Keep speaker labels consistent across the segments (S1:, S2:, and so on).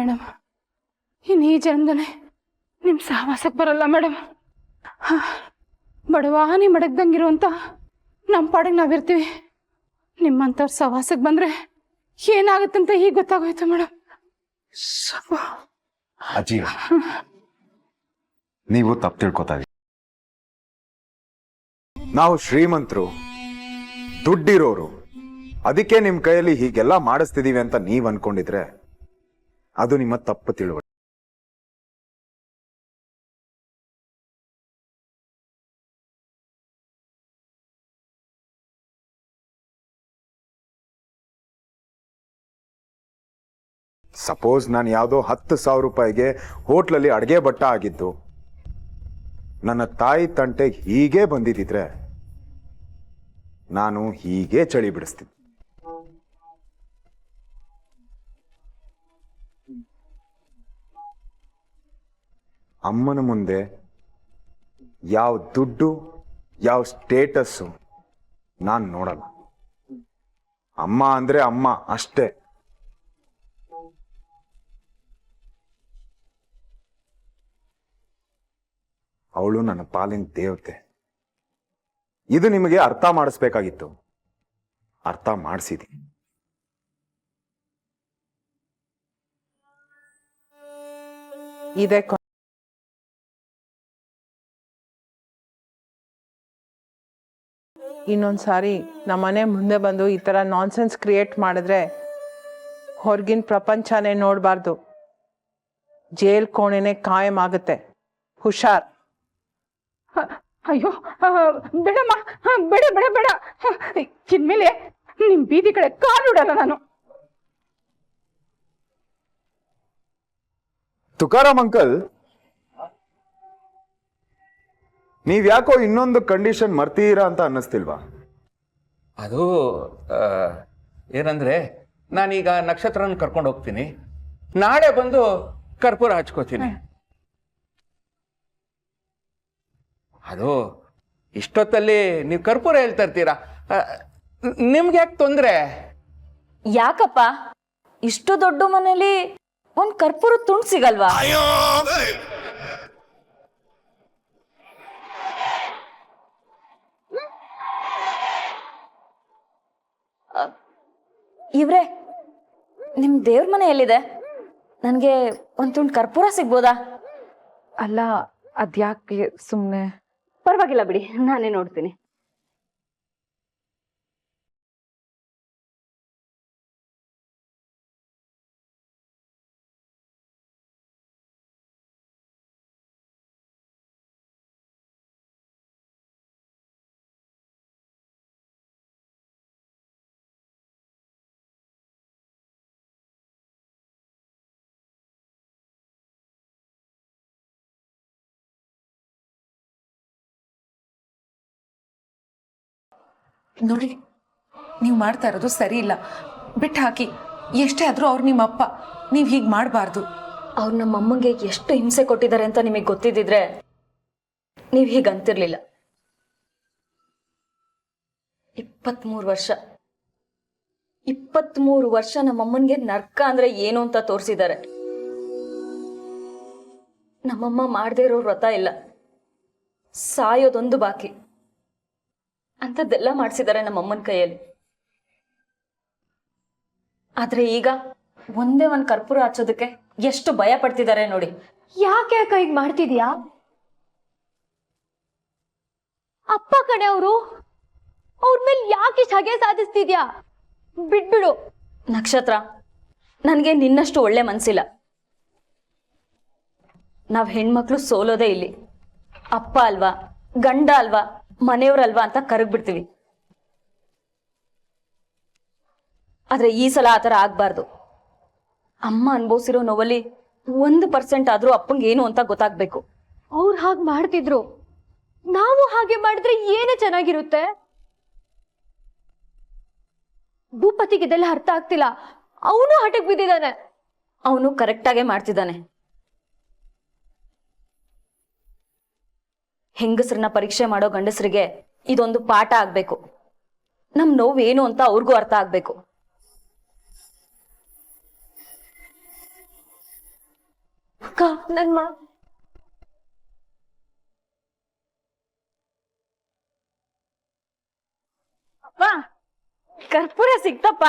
S1: Madam. ಇನ್ನು ಈ ಜನ್ಮದಲ್ಲೇ ನಿಮ್ಮ ಸಹವಾಸಕ್ಕೆ ಬರಲ್ಲ ಮೇಡಮ್. ಬಡವಾನಿ ಮಡಗ್ದಂಗಿರುವಂಥ ನಮ್ಮ ಪಾಡಿಗೆ ನಾವಿರ್ತೀವಿ. ನಿಮ್ಮಂಥವ್ರ ಸಹವಾಸಕ್ಕೆ ಬಂದರೆ ಏನಾಗುತ್ತಂತ ಈಗ ಗೊತ್ತಾಗೋಯ್ತು ಮೇಡಮ್.
S2: ಅಜ್ಜಿ, ನೀವು ತಪ್ಪು ತಿಳ್ಕೊತಾ ಇದ್ದೀರಿ. ನಾವು ಶ್ರೀಮಂತರು, ದುಡ್ಡಿರೋರು, ಅದಕ್ಕೆ ನಿಮ್ ಕೈಯಲ್ಲಿ ಹೀಗೆಲ್ಲ ಮಾಡಿಸ್ತಿದೀವಿ ಅಂತ ನೀವ್ ಅನ್ಕೊಂಡಿದ್ರೆ ಅದು ನಿಮ್ಮ ತಪ್ಪು ತಿಳುವಳಿಕೆ. ಸಪೋಸ್ ನಾನು ಯಾವುದೋ 10,000 ರೂಪಾಯಿಗೆ ಹೋಟ್ಲಲ್ಲಿ ಅಡ್ಗೆ ಭಟ್ಟ ಆಗಿದ್ದು ನನ್ನ ತಾಯಿ ತಂಟೆ ಹೀಗೆ ಬಂದಿದ್ದಿದ್ರೆ ನಾನು ಹೀಗೆ ಚಳಿ ಬಿಡಿಸ್ತಿದ್ದೆ. ಅಮ್ಮನ ಮುಂದೆ ಯಾವ ದುಡ್ಡು ಯಾವ ಸ್ಟೇಟಸ್ಸು ನಾನು ನೋಡಲ್ಲ. ಅಮ್ಮ ಅಂದ್ರೆ ಅಮ್ಮ ಅಷ್ಟೇ. ಅವಳು ನನ್ನ ಪಾಲಿನ ದೇವತೆ. ಇದು ನಿಮಗೆ ಅರ್ಥ ಮಾಡಿಸ್ಬೇಕಾಗಿತ್ತು, ಅರ್ಥ ಮಾಡಿಸಿದೀನಿ.
S3: ಇದೆ ಇನ್ನೊಂದ್ಸಾರಿ ನಮ್ಮನೆ ಮುಂದೆ ಬಂದು ಈ ತರ ನಾನ್ಸೆನ್ಸ್ ಕ್ರಿಯೇಟ್ ಮಾಡಿದ್ರೆ ಹೊರಗಿನ ಪ್ರಪಂಚನೇ ನೋಡಬಾರ್ದು. ಜೈಲ್ ಕೋಣೆನೆ ಕಾಯಂ ಆಗುತ್ತೆ. ಹುಷಾರ್.
S1: ಅಯ್ಯೋ ಬೇಡಮ್ಮ, ಬೇಡ ಬೇಡ ಬೇಡ. ಇನ್ಮೇಲೆ ನಿಮ್ ಬೀದಿ ಕಡೆ ಕಾಲಿಡಲ್ಲ ನಾನು.
S2: ತುಕಾರಾಮ್ ಅಂಕಲ್, ನೀವ್ಯಾಕೋ ಇನ್ನೊಂದು ಕಂಡೀಷನ್ ಮರ್ತೀರಾ ಅಂತ ಅನ್ನಿಸ್ತಿಲ್ವಾ?
S4: ಅದು ಏನಂದ್ರೆ, ನಾನೀಗ ನಕ್ಷತ್ರನ ಕರ್ಕೊಂಡು ಹೋಗ್ತೀನಿ, ನಾಳೆ ಬಂದು ಕರ್ಪೂರ ಹಚ್ಕೋತೀನಿ. ಅದು ಇಷ್ಟೊತ್ತಲ್ಲಿ ನೀವು ಕರ್ಪೂರ ಹೇಳ್ತಾ ಇರ್ತೀರಾ, ನಿಮ್ಗೆ ಯಾಕೆ ತೊಂದರೆ?
S5: ಯಾಕಪ್ಪ, ಇಷ್ಟು ದೊಡ್ಡ ಮನೇಲಿ ಒಂದ್ ಕರ್ಪೂರ ತುಂಡು ಸಿಗಲ್ವಾ? ಇವ್ರೆ, ನಿಮ್ ದೇವ್ರ ಮನೆ ಎಲ್ಲಿದೆ? ನನ್ಗೆ ಒಂದ್ ತುಂಡು ಕರ್ಪೂರ ಸಿಗ್ಬೋದಾ?
S1: ಅಲ್ಲ, ಅದ್ಯಾಕೆ ಸುಮ್ಮನೆ?
S5: ಪರವಾಗಿಲ್ಲ ಬಿಡಿ, ನಾನೇ ನೋಡ್ತೀನಿ.
S6: ನೋಡಿ, ನೀವು ಮಾಡ್ತಾ ಇರೋದು ಸರಿ ಇಲ್ಲ. ಬಿಟ್ಟು ಹಾಕಿ. ಎಷ್ಟೇ ಆದ್ರೂ ಅವ್ರು ನಿಮ್ಮ ಅಪ್ಪ, ನೀವು ಹೀಗೆ ಮಾಡಬಾರ್ದು.
S5: ಅವ್ರು ನಮ್ಮ ಅಮ್ಮಂಗೆ ಎಷ್ಟು ಹಿಂಸೆ ಕೊಟ್ಟಿದ್ದಾರೆ ಅಂತ ನಿಮಗೆ ಗೊತ್ತಿದ್ದಿದ್ರೆ ನೀವು ಹೀಗೆ ಅಂತಿರ್ಲಿಲ್ಲ. 23 ವರ್ಷ ನಮ್ಮಮ್ಮನಿಗೆ ನರ್ಕ ಅಂದ್ರೆ ಏನು ಅಂತ ತೋರಿಸಿದ್ದಾರೆ. ನಮ್ಮಮ್ಮ ಮಾಡದೇ ಇರೋ ವ್ರತ ಇಲ್ಲ, ಸಾಯೋದೊಂದು ಬಾಕಿ. ಅಂಥದ್ದೆಲ್ಲ ಮಾಡಿಸಿದ್ದಾರೆ ನಮ್ಮಮ್ಮನ ಕೈಯಲ್ಲಿ. ಆದ್ರೆ ಈಗ ಒಂದೇ ಒಂದು ಕರ್ಪೂರ ಹಚ್ಚೋದಕ್ಕೆ ಎಷ್ಟು ಭಯ ಪಡ್ತಿದ್ದಾರೆ ನೋಡಿ.
S7: ಯಾಕೆ ಹೀಗೆ ಮಾಡ್ತಿದ್ಯಾ? ಅಪ್ಪ ಕಡೆ ಅವರು, ಅವ್ರ ಮೇಲೆ ಯಾಕೆ ಹಾಗೆ ಸಾಧಿಸ್ತಿದ್ಯಾ? ಬಿಟ್ಬಿಡು.
S5: ನಕ್ಷತ್ರ, ನನಗೆ ನಿನ್ನಷ್ಟು ಒಳ್ಳೆ ಮನ್ಸಿಲ್ಲ. ನಾವ್ ಹೆಣ್ಮಕ್ಳು ಸೋಲೋದೇ ಇಲ್ಲಿ. ಅಪ್ಪ ಅಲ್ವಾ, ಗಂಡ ಅಲ್ವಾ, ಮನೆಯವ್ರಲ್ವಾ ಅಂತ ಕರಗ್ಬಿಡ್ತೀವಿ. ಆದ್ರೆ ಈ ಸಲ ಆತರ ಆಗ್ಬಾರ್ದು. ಅಮ್ಮ ಅನ್ಭವಿಸಿರೋ ನೋವಲ್ಲಿ 1% ಆದ್ರೂ ಅಪ್ಪಂಗೆ ಏನು ಅಂತ ಗೊತ್ತಾಗ್ಬೇಕು.
S7: ಅವ್ರು ಹಾಗೆ ಮಾಡ್ತಿದ್ರು, ನಾವು ಹಾಗೆ ಮಾಡಿದ್ರೆ ಏನೇ ಚೆನ್ನಾಗಿರುತ್ತೆ. ಭೂಪತಿಗೆ ಇದೆಲ್ಲ ಅರ್ಥ ಆಗ್ತಿಲ್ಲ. ಅವನು ಹಠಕ್ ಬಿದ್ದಿದ್ದಾನೆ.
S5: ಅವನು ಕರೆಕ್ಟಾಗೆ ಮಾಡ್ತಿದ್ದಾನೆ. ಹೆಂಗಸ್ರನ್ನ ಪರೀಕ್ಷೆ ಮಾಡೋ ಗಂಡಸರಿಗೆ ಇದೊಂದು ಪಾಠ ಆಗ್ಬೇಕು. ನಮ್ ನೋವು ಏನು ಅಂತ ಅವ್ರಿಗೂ ಅರ್ಥ ಆಗ್ಬೇಕು.
S7: ಅಕ್ಕ ನನ್
S5: ಅಪ್ಪ ಕರ್ಪೂರ ಸಿಕ್ತಪ್ಪ.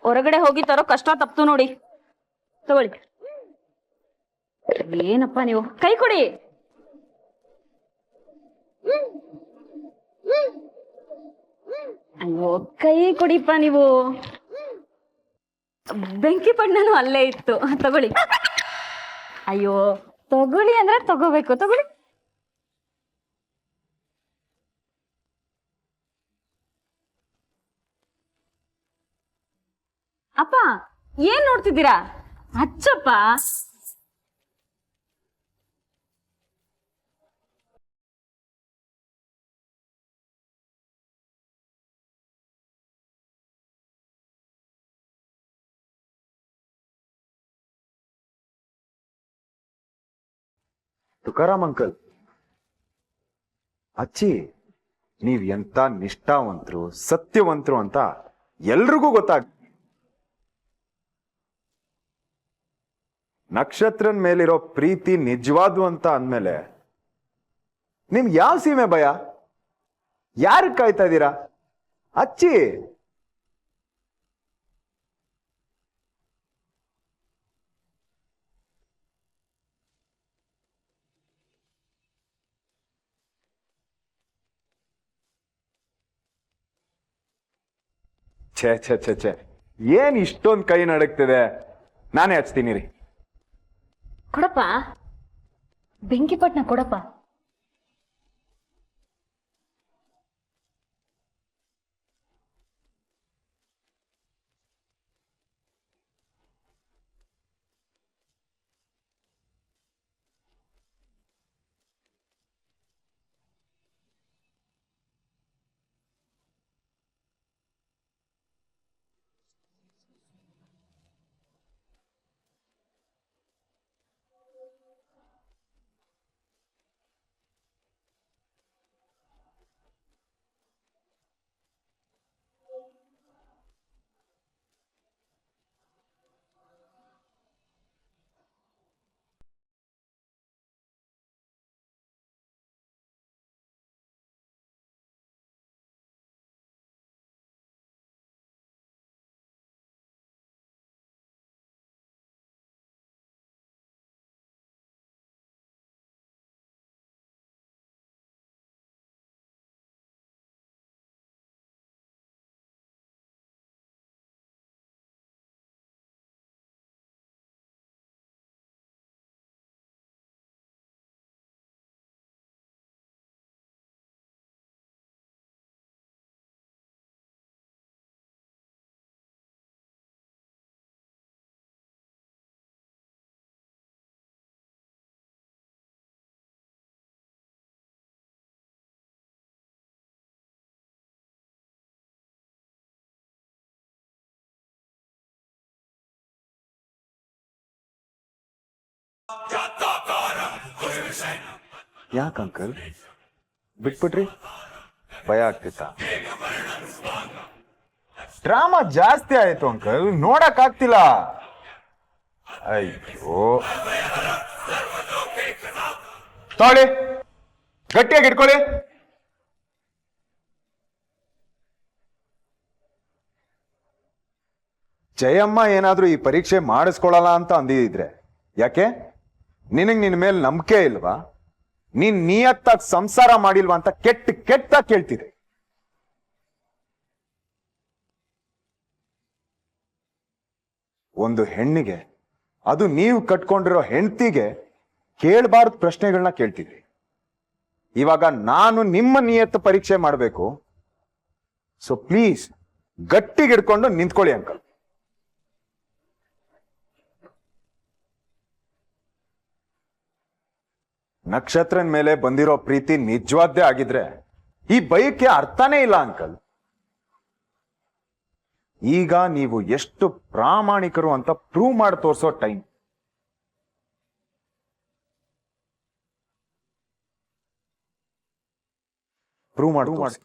S5: ಹೊರಗಡೆ ಹೋಗಿ ತರೋ ಕಷ್ಟ ತಪ್ತು ನೋಡಿ. ತಗೊಳ್ಳಿ. ಏನಪ್ಪ ನೀವು ಕೈ ಕೊಡಿ. ಅಯ್ಯೋ ಕೈ ಕೊಡಿಪ್ಪ ನೀವು. ಬೆಂಕಿ ಪಣ್ಣನು ಅಲ್ಲೇ ಇತ್ತು, ತಗೊಳ್ಳಿ. ಅಯ್ಯೋ ತಗೊಳ್ಳಿ ಅಂದ್ರೆ ತಗೋಬೇಕು, ತಗೊಳ್ಳಿ. ಅಪ್ಪ ಏನ್ ನೋಡ್ತಿದ್ದೀರಾ? ಹಚ್ಚಪ್ಪ.
S2: ತುಕಾರಾಮ್ ಅಂಕಲ್, ಅಚ್ಚಿ ನೀವ್ ಎಂತ ನಿಷ್ಠಾವಂತರು, ಸತ್ಯವಂತರು ಅಂತ ಎಲ್ರಿಗೂ ಗೊತ್ತಾಗ. ನಕ್ಷತ್ರನ್ ಮೇಲಿರೋ ಪ್ರೀತಿ ನಿಜವಾದು ಅಂತ ಅಂದ್ಮೇಲೆ ನಿಮ್ ಯಾವ ಸೀಮೆ ಭಯ? ಯಾರಿಗೆ ಕಾಯ್ತಾ ಇದ್ದೀರಾ? ಅಚ್ಚಿ ಛೇ ಛೇ ಛೇ ಛೇ, ಏನ್ ಇಷ್ಟೊಂದು ಕೈ ನಡಕ್ತಿದೆ? ನಾನೇ ಹಚ್ತೀನಿ ರೀ.
S5: ಕೊಡಪ್ಪ, ಬೆಂಕಿ ಪಟ್ನ ಕೊಡಪ್ಪ.
S2: ಯಾಕೆ ಅಂಕಲ್ ಬಿಟ್ಬಿಟ್ರಿ? ಭಯ ಆಗ್ತಿತ್ತ? ಡ್ರಾಮಾ ಜಾಸ್ತಿ ಆಯ್ತು ಅಂಕಲ್, ನೋಡಕ್ ಆಗ್ತಿಲ್ಲ. ಅಯ್ಯೋ, ತೊಗೊಳ್ಳಿ, ಗಟ್ಟಿಯಾಗಿ ಇಟ್ಕೊಳ್ಳಿ. ಜಯಮ್ಮ ಏನಾದ್ರೂ ಈ ಪರೀಕ್ಷೆ ಮಾಡಿಸ್ಕೊಳಲ್ಲ ಅಂತ ಅಂದಿದ್ರೆ ಯಾಕೆ? ನಿನಗ್ ನಿನ್ ಮೇಲೆ ನಂಬಿಕೆ ಇಲ್ವಾ? ನೀನ್ ನಿಯತ್ತಾಗಿ ಸಂಸಾರ ಮಾಡಿಲ್ವಾ ಅಂತ ಕೆಟ್ಟ ಕೇಳ್ತಿದೆ. ಒಂದು ಹೆಣ್ಣಿಗೆ, ಅದು ನೀವು ಕಟ್ಕೊಂಡಿರೋ ಹೆಂಡತಿಗೆ ಕೇಳಬಾರ್ದು ಪ್ರಶ್ನೆಗಳನ್ನ ಕೇಳ್ತಿದ್ರಿ. ಇವಾಗ ನಾನು ನಿಮ್ಮ ನಿಯತ್ತು ಪರೀಕ್ಷೆ ಮಾಡಬೇಕು. ಸೊ ಪ್ಲೀಸ್ ಗಟ್ಟಿಗೆ ಹಿಡ್ಕೊಂಡು ನಿಂತ್ಕೊಳ್ಳಿ ಅಂಕಲ್. ನಕ್ಷತ್ರನ್ ಮೇಲೆ ಬಂದಿರೋ ಪ್ರೀತಿ ನಿಜವಾದ್ದೇ ಆಗಿದ್ರೆ ಈ ಬೈಕ್ಗೆ ಅರ್ಥನೇ ಇಲ್ಲ ಅಂಕಲ್. ಈಗ ನೀವು ಎಷ್ಟು ಪ್ರಾಮಾಣಿಕರು ಅಂತ ಪ್ರೂವ್ ಮಾಡಿ ತೋರಿಸೋ ಟೈಮ್. ಪ್ರೂವ್ ಮಾಡಿ.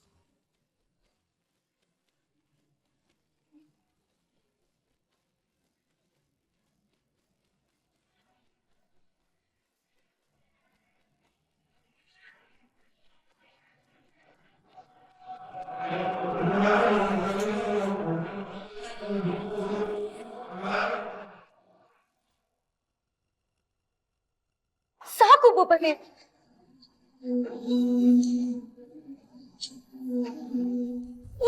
S7: ಹೋಗು ಬನ್ನಿ.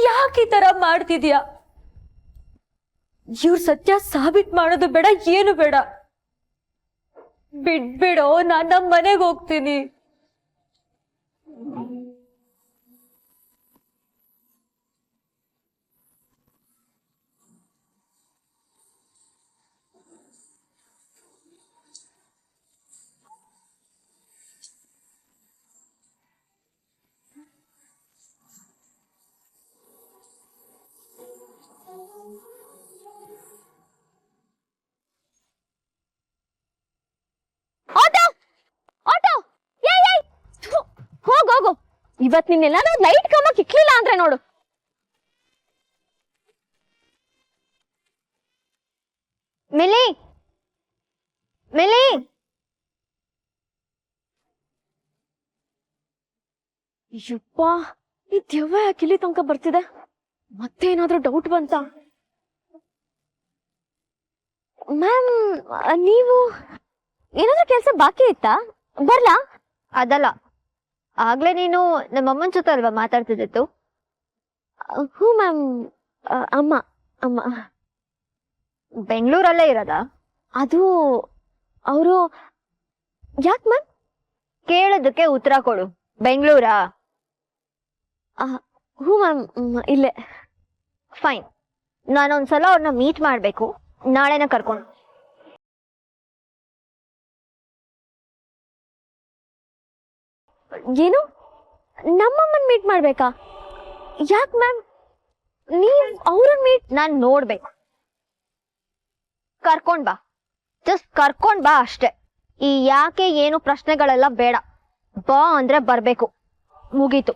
S7: ಯಾಕೆ ಈ ತರ ಮಾಡ್ತಿದ್ಯಾ? ಇವ್ರ ಸತ್ಯ ಸಾಬೀತ್ ಮಾಡೋದು ಬೇಡ, ಏನು ಬೇಡ. ಬಿಡ್ಬಿಡೋ, ನಾನ್ ನಮ್ಮ ಮನೆಗೆ ಹೋಗ್ತೀನಿ. ಆಟೋ ಆಟೋ, ಏಯ್ ಹೋಗು. ಇವತ್ ನಿನ್ನೆಲ್ಲಾದ್ರೂ ಲೈಟ್ ಕಮ್ಮಕ್ ಇಕ್ಲಿಲ್ಲ ಅಂದ್ರೆ ನೋಡು. ಮಿಲಿ ಮಿಲಿ, ಯಪ್ಪ, ಈ ದೆವ್ವ ಯಾಕೆ ಇಲ್ಲಿ ತನಕ ಬರ್ತಿದೆ? ಮತ್ತೇನಾದ್ರೂ ಡೌಟ್ ಬಂತ? ಮ್ಯಾಮ್, ನೀವು ಏನಾದ್ರೂ ಕೆಲಸ ಬಾಕಿ ಇತ್ತಾ? ಬರ್ಲಾ? ಅದಲ್ಲ, ಆಗ್ಲೇ ನೀನು ನಮ್ಮಮ್ಮನ ಜೊತೆ ಅಲ್ವಾ ಮಾತಾಡ್ತಿದ್ದಿತ್ತು? ಹ್ಞೂ ಮ್ಯಾಮ್. ಅಮ್ಮ ಬೆಂಗಳೂರಲ್ಲೇ ಇರೋದಾ? ಅದು ಅವರು. ಯಾಕೆ ಮ್ಯಾಮ್? ಕೇಳೋದಕ್ಕೆ ಉತ್ತರ ಕೊಡು. ಬೆಂಗಳೂರಾ? ಹ್ಞೂ ಮ್ಯಾಮ್, ಇಲ್ಲೇ. ಫೈನ್, ನಾನೊಂದ್ಸಲ ಅವ್ರನ್ನ ಮೀಟ್ ಮಾಡಬೇಕು. ನಾಳೆನ ಕರ್ಕೊಂಡು. ಏನು? ನಮ್ಮಮ್ಮನ್ ಮೀಟ್ ಮಾಡ್ಬೇಕಾ? ಯಾಕೆ ಮ್ಯಾಮ್? ನೀವ್ ಅವ್ರನ್ನ ಮೀಟ್ ನಾನು ನೋಡ್ಬೇಕು. ಕರ್ಕೊಂಡ್ ಬಾ, ಜಸ್ಟ್ ಕರ್ಕೊಂಡ್ ಬಾ ಅಷ್ಟೆ. ಈ ಯಾಕೆ ಏನು ಪ್ರಶ್ನೆಗಳೆಲ್ಲ ಬೇಡ. ಬಾ ಅಂದ್ರೆ ಬರ್ಬೇಕು, ಮುಗೀತು.